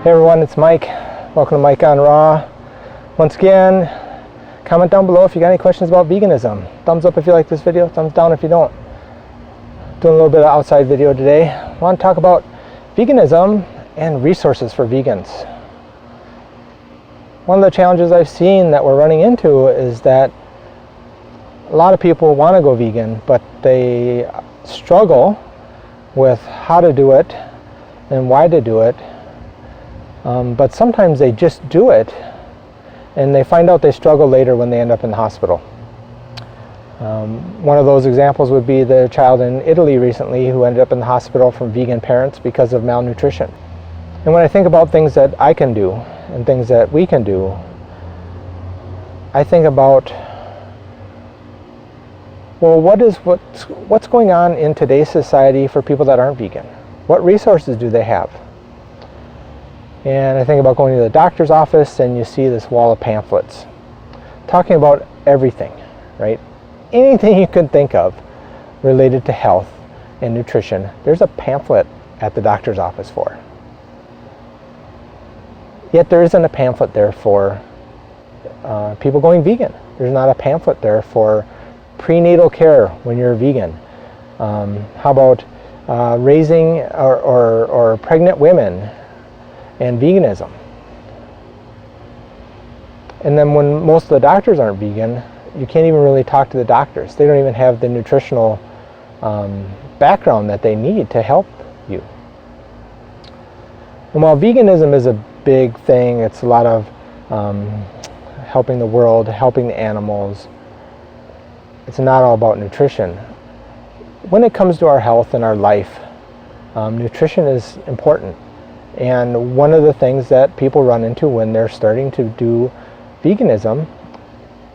Hey everyone, it's Mike. Welcome to Mike on Raw. Once again, comment down below if you got any questions about veganism. Thumbs up if you like this video, thumbs down if you don't. Doing a little bit of outside video today. I want to talk about veganism and resources for vegans. One of the challenges I've seen that we're running into is that a lot of people want to go vegan, but they struggle with how to do it and why to do it. But sometimes they just do it and they find out they struggle later when they end up in the hospital. One of those examples would be the child in Italy recently who ended up in the hospital from vegan parents because of malnutrition. And when I think about things that I can do and things that we can do, I think about, well, what's going on in today's society for people that aren't vegan? What resources do they have? And I think about going to the doctor's office and you see this wall of pamphlets talking about everything, right? Anything you can think of related to health and nutrition, there's a pamphlet at the doctor's office for. Yet there isn't a pamphlet there for people going vegan. There's not a pamphlet there for prenatal care when you're a vegan. How about raising or pregnant women and veganism? And then when most of the doctors aren't vegan, you can't even really talk to the doctors. They don't even have the nutritional background that they need to help you. And while veganism is a big thing, it's a lot of helping the world, helping the animals, it's not all about nutrition. When it comes to our health and our life, nutrition is important. And one of the things that people run into when they're starting to do veganism,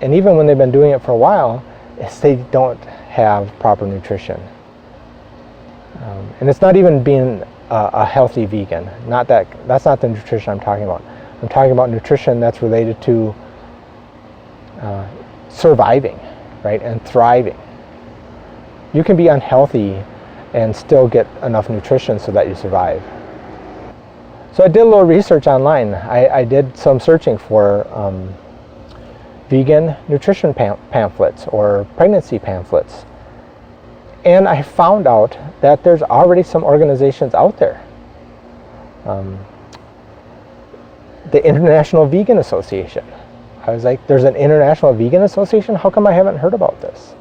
and even when they've been doing it for a while, is they don't have proper nutrition. And it's not even being a healthy vegan. That's not the nutrition I'm talking about. I'm talking about nutrition that's related to surviving, right, and thriving. You can be unhealthy and still get enough nutrition so that you survive. So I did a little research online. I did some searching for vegan nutrition pamphlets or pregnancy pamphlets. And I found out that there's already some organizations out there. The International Vegan Association. I was like, there's an International Vegan Association? How come I haven't heard about this?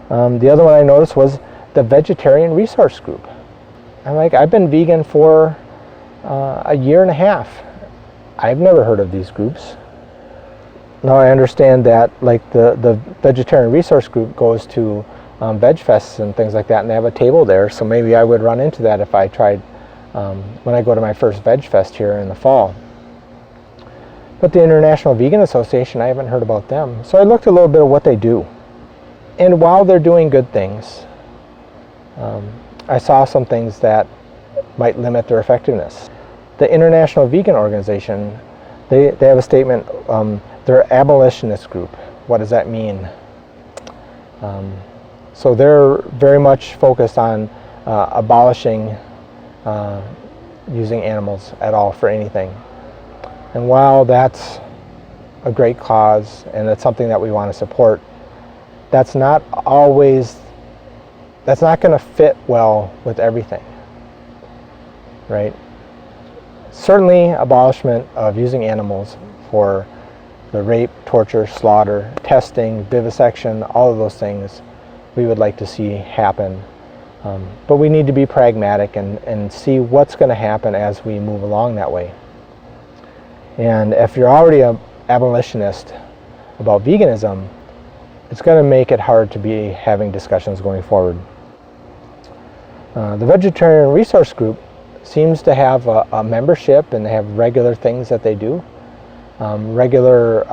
The other one I noticed was the Vegetarian Resource Group. I'm like, I've been vegan for a year and a half. I've never heard of these groups. Now I understand that like the Vegetarian Resource Group goes to veg fests and things like that, and they have a table there, so maybe I would run into that if I tried when I go to my first veg fest here in the fall. But the International Vegan Association, I haven't heard about them. So I looked a little bit at what they do. And while they're doing good things, I saw some things that might limit their effectiveness. The International Vegan Organization, they have a statement, they're an abolitionist group. What does that mean? So they're very much focused on abolishing using animals at all for anything. And while that's a great cause and it's something that we want to support, that's not going to fit well with everything, right? Certainly abolishment of using animals for the rape, torture, slaughter, testing, vivisection, all of those things we would like to see happen. But we need to be pragmatic and see what's going to happen as we move along that way. And if you're already an abolitionist about veganism, it's going to make it hard to be having discussions going forward. The Vegetarian Resource Group seems to have a membership, and they have regular things that they do, regular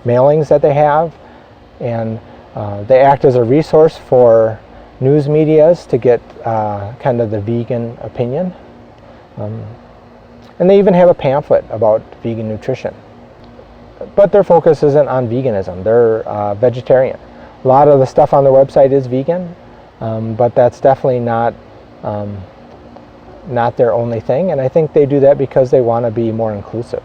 mailings that they have, and they act as a resource for news medias to get kind of the vegan opinion. And they even have a pamphlet about vegan nutrition. But their focus isn't on veganism. They're vegetarian. A lot of the stuff on their website is vegan, but that's definitely not not their only thing, and I think they do that because they want to be more inclusive.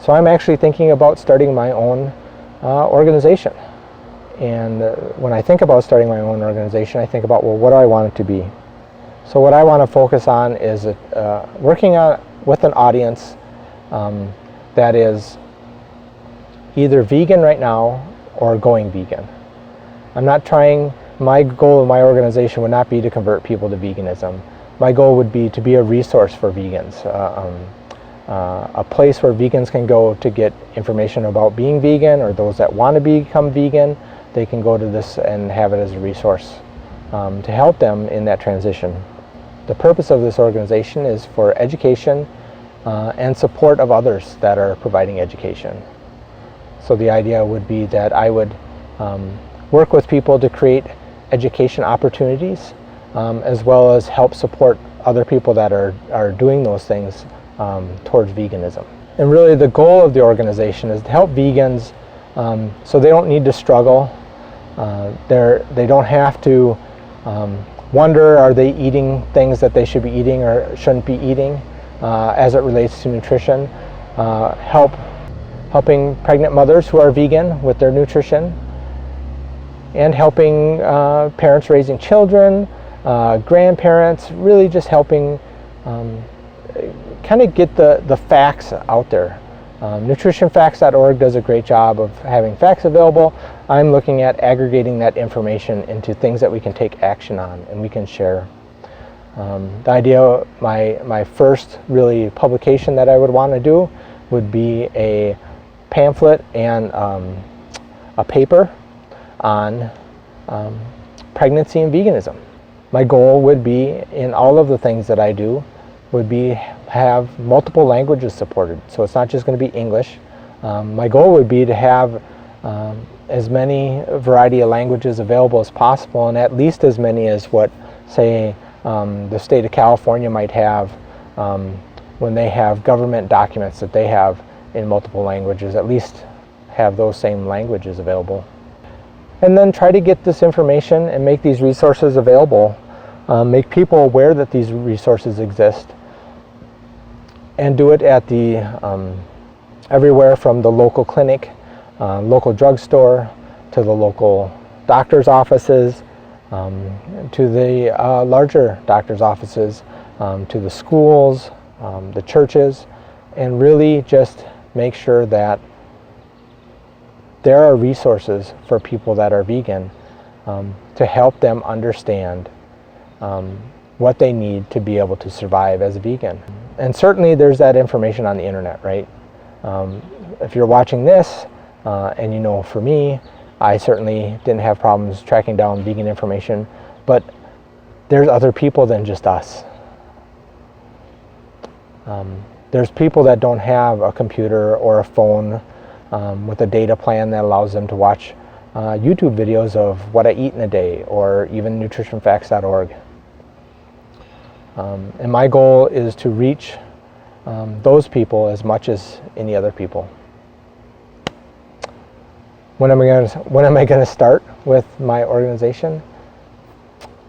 So I'm actually thinking about starting my own organization. And when I think about starting my own organization, I think about, well, what do I want it to be? So what I want to focus on is working with an audience that is either vegan right now or going vegan. I'm not trying, my goal of my organization would not be to convert people to veganism. My goal would be to be a resource for vegans, a place where vegans can go to get information about being vegan, or those that want to become vegan, they can go to this and have it as a resource to help them in that transition. The purpose of this organization is for education and support of others that are providing education. So the idea would be that I would work with people to create education opportunities, as well as help support other people that are doing those things towards veganism. And really the goal of the organization is to help vegans so they don't need to struggle. They don't have to wonder, are they eating things that they should be eating or shouldn't be eating as it relates to nutrition. Helping pregnant mothers who are vegan with their nutrition, and helping parents raising children, grandparents, really just helping kind of get the facts out there. Nutritionfacts.org does a great job of having facts available. I'm looking at aggregating that information into things that we can take action on and we can share. The idea, my first really publication that I would want to do would be a pamphlet and a paper on pregnancy and veganism. My goal would be, in all of the things that I do, would be have multiple languages supported. So it's not just going to be English. My goal would be to have as many variety of languages available as possible, and at least as many as what, say, the state of California might have when they have government documents that they have in multiple languages, at least have those same languages available. And then try to get this information and make these resources available, make people aware that these resources exist, and do it at the everywhere from the local clinic, local drugstore, to the local doctor's offices, to the larger doctor's offices, to the schools, the churches, and really just make sure that there are resources for people that are vegan to help them understand what they need to be able to survive as a vegan. And certainly there's that information on the internet, right? If you're watching this, and you know, for me, I certainly didn't have problems tracking down vegan information, but there's other people than just us. There's people that don't have a computer or a phone with a data plan that allows them to watch YouTube videos of what I eat in a day, or even nutritionfacts.org. And my goal is to reach those people as much as any other people. When am I going to start with my organization?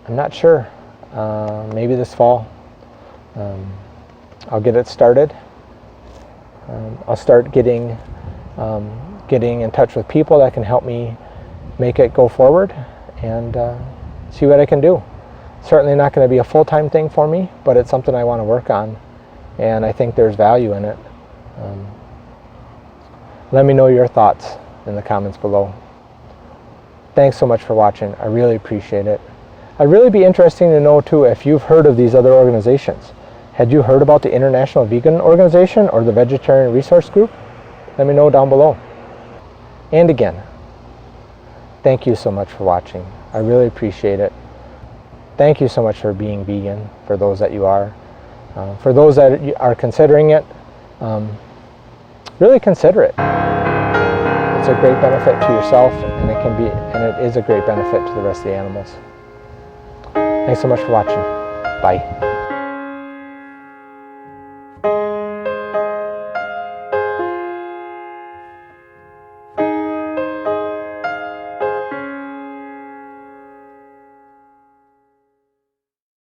I'm not sure. Maybe this fall. I'll get it started. I'll start getting in touch with people that can help me make it go forward, and see what I can do. Certainly not going to be a full-time thing for me, but it's something I want to work on, and I think there's value in it. Let me know your thoughts in the comments below. Thanks so much for watching. I really appreciate it. I'd really be interesting to know too if you've heard of these other organizations. Had you heard about the International Vegan Organization or the Vegetarian Resource Group? Let me know down below. And again, thank you so much for watching. I really appreciate it. Thank you so much for being vegan, for those that you are. For those that are considering it, really consider it. It's a great benefit to yourself, and it is a great benefit to the rest of the animals. Thanks so much for watching. Bye.